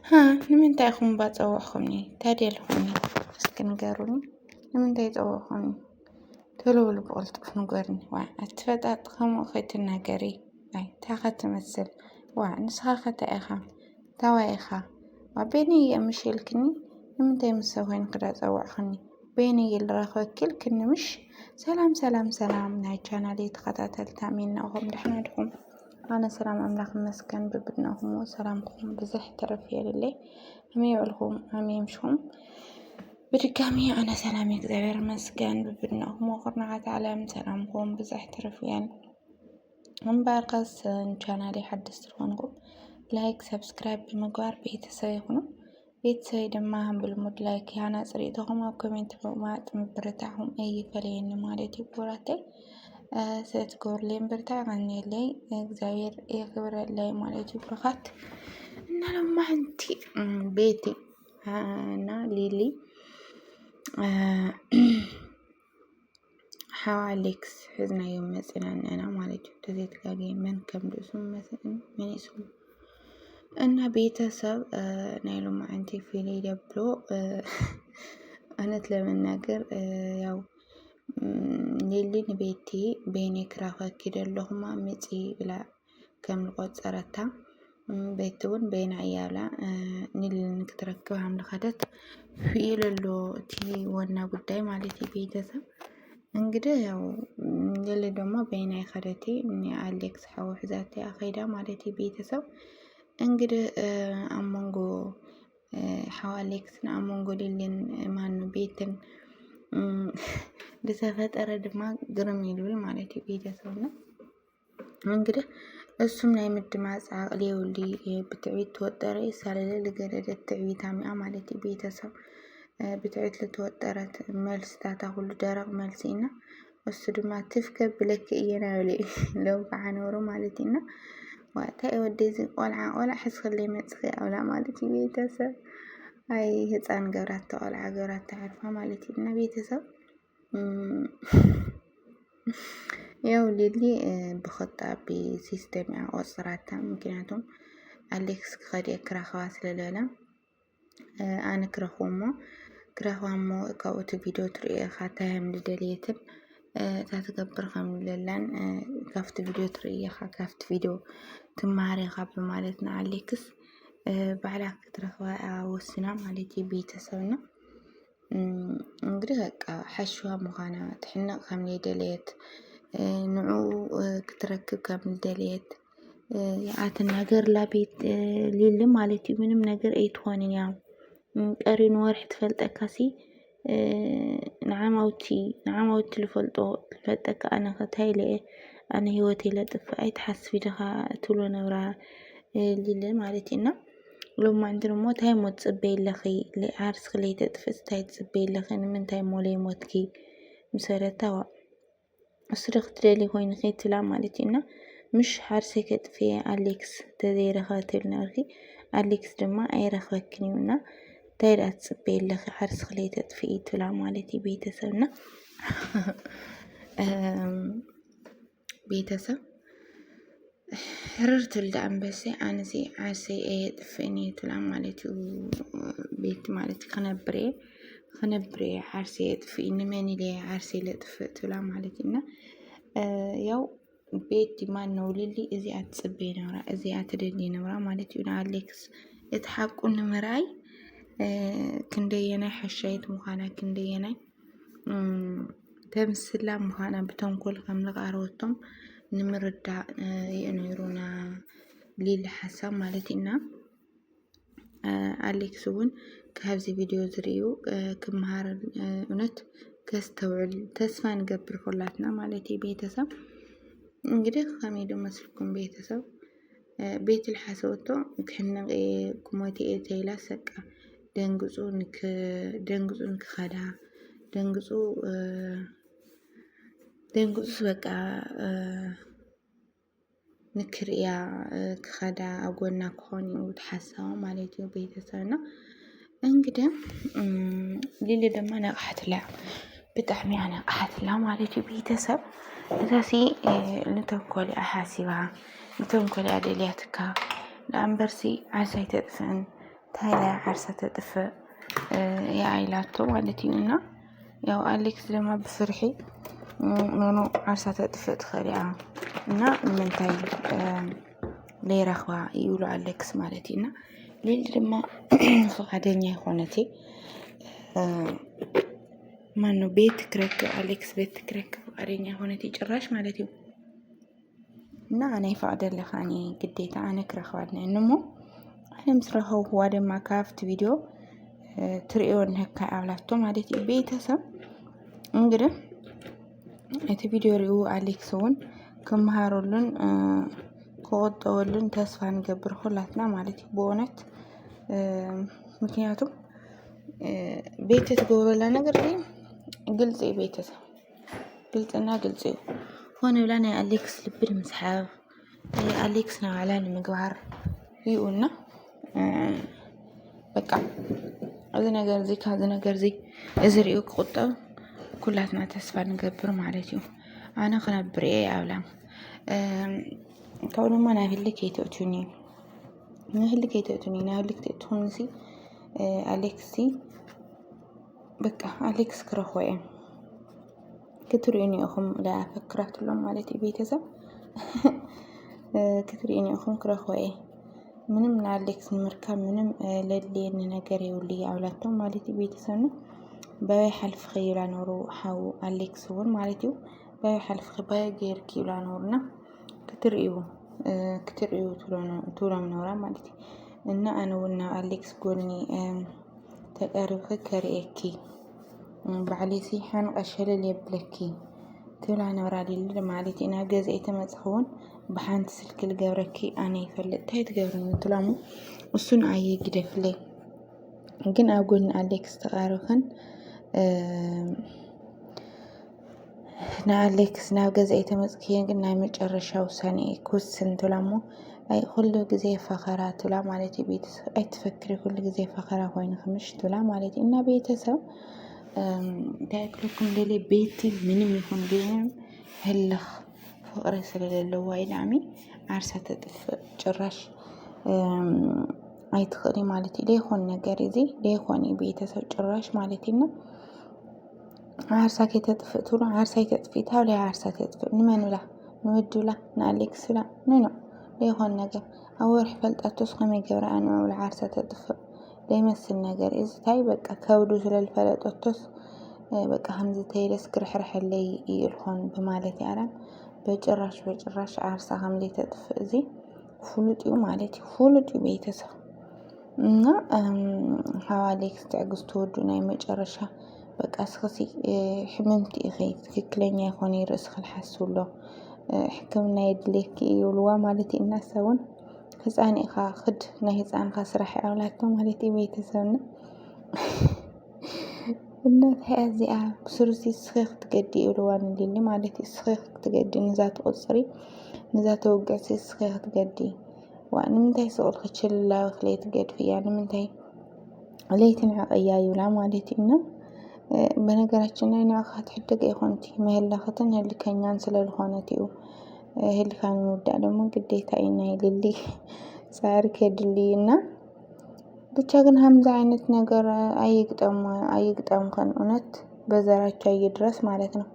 ንምንታይ ኢኹም ባፀዋዕኹምኒ? ታድያ ኢልኹምኒ እስኪ ንገሩኒ። ንምንታይ ፀዋዕኹምኒ? ቶሎ በሉ ብቕልጡፍ ንገሩኒ። ዋይ ኣትፈጣጥ ከምኡ ከይትናገሪ። ኣይ እንታይ ኸ ትመስል? ዋ ንስኻ ኸ እንታይ ኢኻ? ታዋይ ኢኻ? በይነይ እየ ምሽ ኢልክኒ? ንምንታይ ምስ ሰብ ኮይንክ ዳፀዋዕኽኒ? በይነይ እየ ልረኽበኪ ኢልክኒ ምሽ? ሰላም ሰላም ሰላም ናይ ቻናለይ ተኸታተልቲ ኣሜን ኢኹም ደሕና ዲኹም? ኣነ ሰላም ኣምላኽ ይመስገን በብናኹም ሰላምኩም ብዙሕ ተረፍ የለለይ። ኣመይ ይውዕልኩም? ኣመይ ምሽኩም? በድጋሚ ኣነ ሰላም እግዚአብሔር ይመስገን በብናኹም ቁርናዓት ዓለም ሰላምኩም ብዙሕ ተረፍ የን። እምበኣርካስ ቻናለይ ሓድሽ ትኾንኩም ላይክ ሰብስክራይብ ብምግባር ቤተሰብ ይኹኑ። ቤተሰብ ድማ ብልሙድ ላይክ ያና ፅሪእተኹም ኣብ ኮሜንት ብምቕማጥ ምብርታዕኹም ኣይፈለየኒ ማለት እዩ ቦራተይ ስትገብሩልኝ ብርታዕ ቀኒለይ እግዚአብሔር የክብረለይ ማለት እዩ ብረኻት እና ለማንቲ ቤቲ እና ሊሊ ሓዋ አሌክስ ሕዝናዮም መፅናነና ማለት እዩ ተዘይትጋገ መን ከም ርእሱም መስእን ምን ይስሙ እና ቤተሰብ ናይ ሎማዓንቲ ፊል ይደብሎ እውነት ለመናገር ያው ሊሊ ቤቲ በይኔ ክራኸኪ ደለኹማ መፂ ብላ ከም ልቆፀረታ ቤትውን በይና እያብላ ኒልን ክትረክብ ሃምልኸደት ፍኢለሎ እቲ ወና ጉዳይ ማለት ቤተሰብ እንግዲህ ያው ሊሊ ደግሞ በይና ይኸደቲ አሌክስ ሓው ሕዛቲ ኣኸይዳ ማለት ቤተሰብ እንግዲህ ኣሞንጎ ሓው አሌክስን ኣሞንጎ ሊልን ማኑ ቤትን ዝተፈጠረ ድማ ግርም ይልብል ማለት ቤተሰብ ነው። እንግዲህ እሱም ናይ ምድማፅ ዓቅሊ የውሊ ብትዕቢት ተወጠረ ይሳለለ ልገደደት ትዕቢት ኣሚኣ ማለት ቤተሰብ ብትዕቢት ልተወጠረት መልስታታ ሁሉ ደረቕ መልሲና እሱ ድማ ትፍከብ ብለክ እየና ይብለ ለው ከዓ ኖሩ ማለት ኢና ዋታ ወደዚ ቆልዓ ሕስክለይ መፅኺ ኣውላ ማለት ቤተሰብ ኣይ ህፃን ገብራት ቆልዓ ገብራት ተዓርፋ ማለት እና ቤተሰብ ያው ሊሊ ብኸጣቢ ሲስተም ቆፅራታ ምክንያቱም አሌክስ ከዲ ክራኸባ ስለለለ ኣነ ክረኽዋሞ ካብኡቲ ቪድዮ ትሪኦ ካታይም ልደልየትን ታትገብር ከም ለላን ካፍቲ ቪድዮ ትሪኦ ካፍቲ ቪድዮ ትማሃሪኻ በማለት ንኣሌክስ ባዕላ ክትረኽባ ወስና ማለት ቤተሰብና እንግዲህ በቃ ሓሽዋ ምዃና ትሕነቕ ከም ደልየት ንዑ ክትረክብ ከም ደልየት ኣትናገር ላቤት ሊሊ ማለት ምንም ነገር ኣይትኾንን ያው ቀሪኑ ወርሕ ትፈልጠካሲ ንዓማውቲ ልፈልጦ ልፈልጠካ ኣነ ኸታይለ ኣነ ህይወት ለጥፍ ኣይትሓስቢ ድኻ ትብሎ ነብራ ሊሊ ማለት ኢና ሎማ እንድሞ ታይ ሞት ጽበይለኺ ዓርስ ክለይ ተጥፍስ ታይ ጽበይለኺ ንምንታይ ሞለይ ሞትኪ ምሰረታዋ እሱደኽ ትደሊ ኮይኑ ኸይትላ ማለት ኢና ምሽ ሓርሰይ ከጥፍየ አሌክስ ተዘይረኸትል ነርኺ አሌክስ ድማ ኣይረኽበክን እዩና ታይዳት ጽበይለኺ ዓርስ ክለይ ተጥፍኢ ትላ ማለት ቤተሰብና ቤተሰብ ሕርርትል ዳንበሴ ኣነሲ ዓርሰይ ጥፍእኒ ትላ ማለት ቤት ማለት ከነብሬ ዓርሰይ ጥፍእ ንመን ኢለ ዓርሰይ ለጥፍእ ትላ ማለት ኢና ያው ቤት ማን ነው ሊሊ እዚኣ ትጽበይ ነብራ እዚኣ ትደሊ ነብራ ማለት እዩ ንኣሌክስ እቲ ሓቁ ንምርኣይ ክንደየናይ ሓሻይት ምዃና ክንደየናይ ተምስላ ምዃና ብተንኮል ከም ዝቃረበቶም ንምርዳእ የነይሩና ሊሊ ሓሳብ ማለት ኢና አሌክስ እውን ካብዚ ቪድዮ ዝሪዩ ክመሃር እውነት ከስተውዕል ተስፋ ንገብር ኩላትና ማለት ቤተሰብ እንግዲህ ከመይ መስልኩም ቤተሰብ ቤት ልሓሰወቶ ክሕነቕ ኩሞቴ ተይላ ሰቃ ደንግጹ ንክኸዳ ደንግጹ በቃ ንክርያ ክኸዳ ኣጎና ክኾን እዩ ተሓሰባ ማለት እዩ ቤተሰብና እንግዲህ ሊሊ ድማ ነቕሓትላ ብጣዕሚ ነቕሓትላ ማለት እዩ ቤተሰብ እዛሲ ንተንኮል ሓሲባ ንተንኮል ደልያትካ ንኣንበርሲ ዓሳይ ተጥፍን ታይላ ዓርሳ ተጥፍእ የአይላቶ ማለት እዩና ያው አሌክስ ለማ ብፍርሒ ኖኖ ዓርሳ ተጥፍእ ትኸሪያ እና ምንታይ ለይራኽባ ይብሉ አሌክስ ማለት እዩና ሊል ድማ ፈቃደኛ ይኾነቲ ማነው ቤት ክረክ አሌክስ ቤት ክረክ ፈቃደኛ ይኾነቲ ጭራሽ ማለት እዩ እና أنا يفقد لخاني قديت أنا كرخوادنا إنمو أنا مسرخو هو دم كافت فيديو تريون هكا أولادتهم عادتي بيتسا انقرأ إت فيديو ريو أليكسون كم هارولن قوت أولن تسفان قبر خلاتنا مالتي بونت مكنياتو بيتس قول لنا قرأي قلتي بيتسا قلت أنا قلتي هون ولانا أليكس لبر مسحاب أليكس نوعلان مقبار يقولنا بقى هذا نجرزي هذا نجرزي إزريوك قطة كلها تسفى نقبر معلتيو أنا خنا بريء أولا كونه ما نهلك يتأتوني نهلك تأتونسي أليكسي بقى أليكس كرهوه كتريني أخم لا فكرت لهم مالتي بيتزا كتريني أخم كرهوه منم من أليكس مركب منم للي نجري واللي أولادهم مالتي بيتزا باي حلف خيرا نورو حاو أليكس هون مالتيو باي حلف خبايا غير كيلا نورنا كتريو طولا منورا مالتي إن أنا ونا أليكس قولني تقارب كريكي بعلي سيحان أشهر اللي يبلكي تولع نورا لي مالتي أنا جزئت مزخون بحانت سلك الجوركي أنا يفلت تايت جورني تلامو وسون عيه جدف لي جن أقول أليكس تقاربهن نا أليكس نا جزئت مزخين جنا متجرشوا سنة كوسن تلامو أي كل جزء فخرات تلا مالتي بيت أي تفكري كل جزء فخرة وين خمش تلا مالتي إن بيتسو دايكلكم للي بيتي منم يكون بيهم هلخ فقر سلال اللواي دعمي عرسة تدف جراش أي تخلي مالتي ليخون نجاريزي ليخوني بيتسو جراش مالتينا عرسة كي تدفئ طولو عرسة تدفئتها ولا عرسة تدفئ نمانو لا نودو لا ناليكس لا نينو ليخون نجار أول حفلت أتوسخة ميجورة أنا والعرسة تدفئ ليمثل نجار إذا تاي بقى كودو سلال فلت أتوس بقى همزة تيرس كرحرح اللي يلخون بمالتي عرم بجراش عرسة هملي تدفئ زي فولتيو مالتي فولتيو بيتسو እና حواليك تعجزتو دوناي مجرشة بقى أسخسي حممتي إخي تككلين يخوني رأس خلحسولو حكمنا يدليك يولوا مالتي الناس سون هزاني إخا خد نهزان خسرح أولادكم مالتي بيتسونا الناس هذه بسرسي سخيخ تقدي يولوان اللي مالتي سخيخ تقدي نزات قصري نزات وقعسي سخيخ تقدي وأنا منتهي سؤال خدشل الله وخليت قد فيه يعني منتهي عليتني عقيا يولا مالتي إنه بنقرأتنا إنه أخذ حدق إخوانتي ما هلا خطن اللي كان ينسل الخوانتي اللي كان مبدأ لما قديتها إنه للي صار كدلي إنه بتشاغن همزة عينت نقر أيقدم خنونت بزرعتها يدرس مالتنا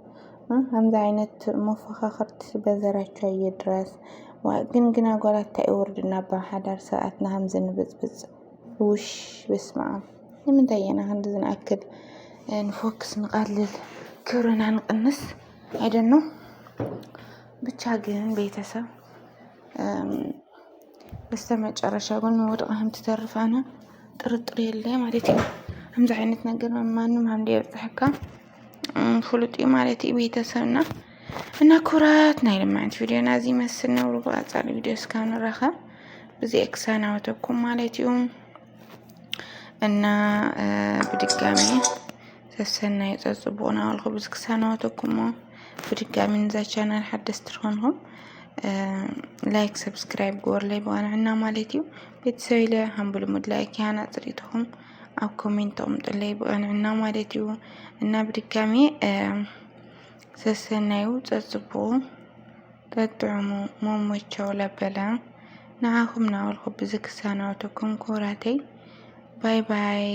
همزة عينت مفخة خرط بزرعتها يدرس وقن قولت تأوردنا بحدر ساعتنا همزة نبزبز وش بسمع من تاينا هندزن أكد نفوكس نقلل كورنا نقنس I don't know بتشاغن بيتسا بستمع جرشاقون ووضع هم تترف أنا طرطري اللي مالتي همزة عينت نقر ما نم هم دي بتحكا فلوتي مالتي بيتسانا إنها كوراتنا لما عند فيديو نازي مسلنا وربعات على فيديو سكان الرخا بزي إكسانا وتوكم مالتيهم إنها بدقامي سسنا يتصبونا والخبز كسانا وتوكم بدقامي نزا channel حدث ترخونهم لايك سبسكرايب قور لي بوانا عنا مالتيو بتسوي له هم بالمود لايك هانا تريدهم أو كومنتهم اللي بوانا عنا مالتيو إنها بدقامي سسنايو تتصبو تدعمو موموشة ولا بلا نعاهم ناول خبز كسانا وتكون كوراتي ባይ ባይ።